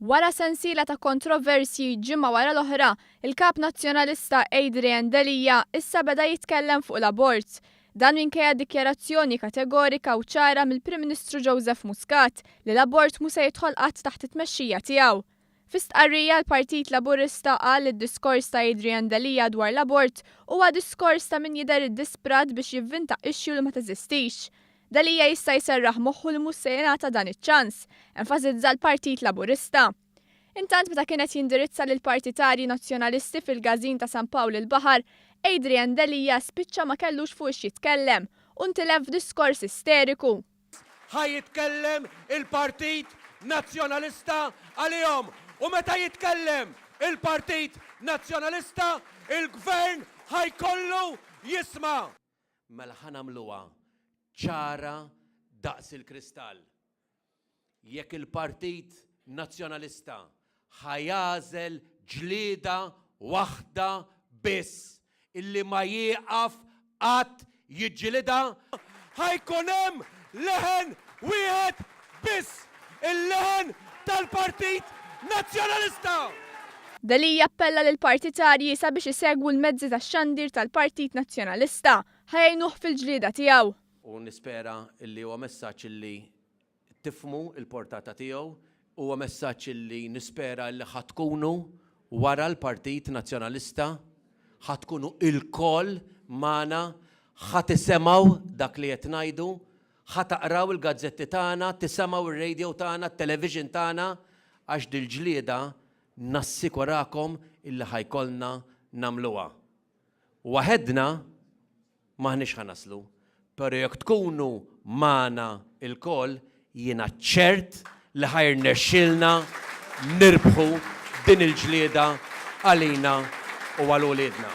Wara sensiela ta' kontroversji ġimma wara l-oħra, il-kap nazzjonalista Adrian Delija issa beda jitkellem fuq l-abort. Dan minkejja dikjarazzjoni kategorika u ċara mill-Prim Ministru Joseph Muscat li l-abort mu se jidħol qatt taħt it-tmexxija tiegħu. Fi-stqarrija l-Partit Laburista qal li d-diskors ta' Adrian Delija dwar l-abort huwa diskors ta' min jidher iddisprat biex jivvinta issue li ma teżistix. Delija jista' jserraħ moħħu li mhux se jingħata dan iċ-ċans, enfasizza l-Partit Laburista. Intant meta kienet jindirizza lil partitarji nazzjonalisti fil-Gazin ta' San Pawl il-Baħar, Adrian Delija spiċċa ma kellux fuq ix jitkellem u ntilef diskors isteriku. Ħajitkellem il-Partit Nazzjonalista għalihom u meta jitkellem il-Partit Nazzjonalista, il-Gvern ħajkollu jisma'. Mela ħanamluha ċara daqs il-kristall. Jekk il-Partit Nazzjonalista ħajażel ġlieda waħda biss illi ma jieqaf qatt jiġġielidha, ħajkun hemm leħen wieħed biss, il-leħen tal-Partit Nazzjonalista. Delija appella lil partitarji sabiex isegwu l-mezzi tax-xandir tal-Partit Nazzjonalista ħajnuh fil-ġlieda tiegħu. U nispera illi huwa messaġġ illi tifmu il-portata tiegħu, huwa messaġġ illi nispera li ħatkunu wara l-Partit Nazzjonalista, ħatkunu il-koll magħna, ħatisemgħu dak li qed ngħidu, ħataqraw il-gazzetti tagħna, tisemgħu ir-radio tagħna, t-television tagħna, għax dil-ġlieda nassikurakom illi ħajkollna nagħmluha. Waħedna maħniex ħanaslu, però jekk tkunu magħna il-koll jiena ċert li ħajrnexxilna nirbħu din il-ġlieda għalina u għal uliedna.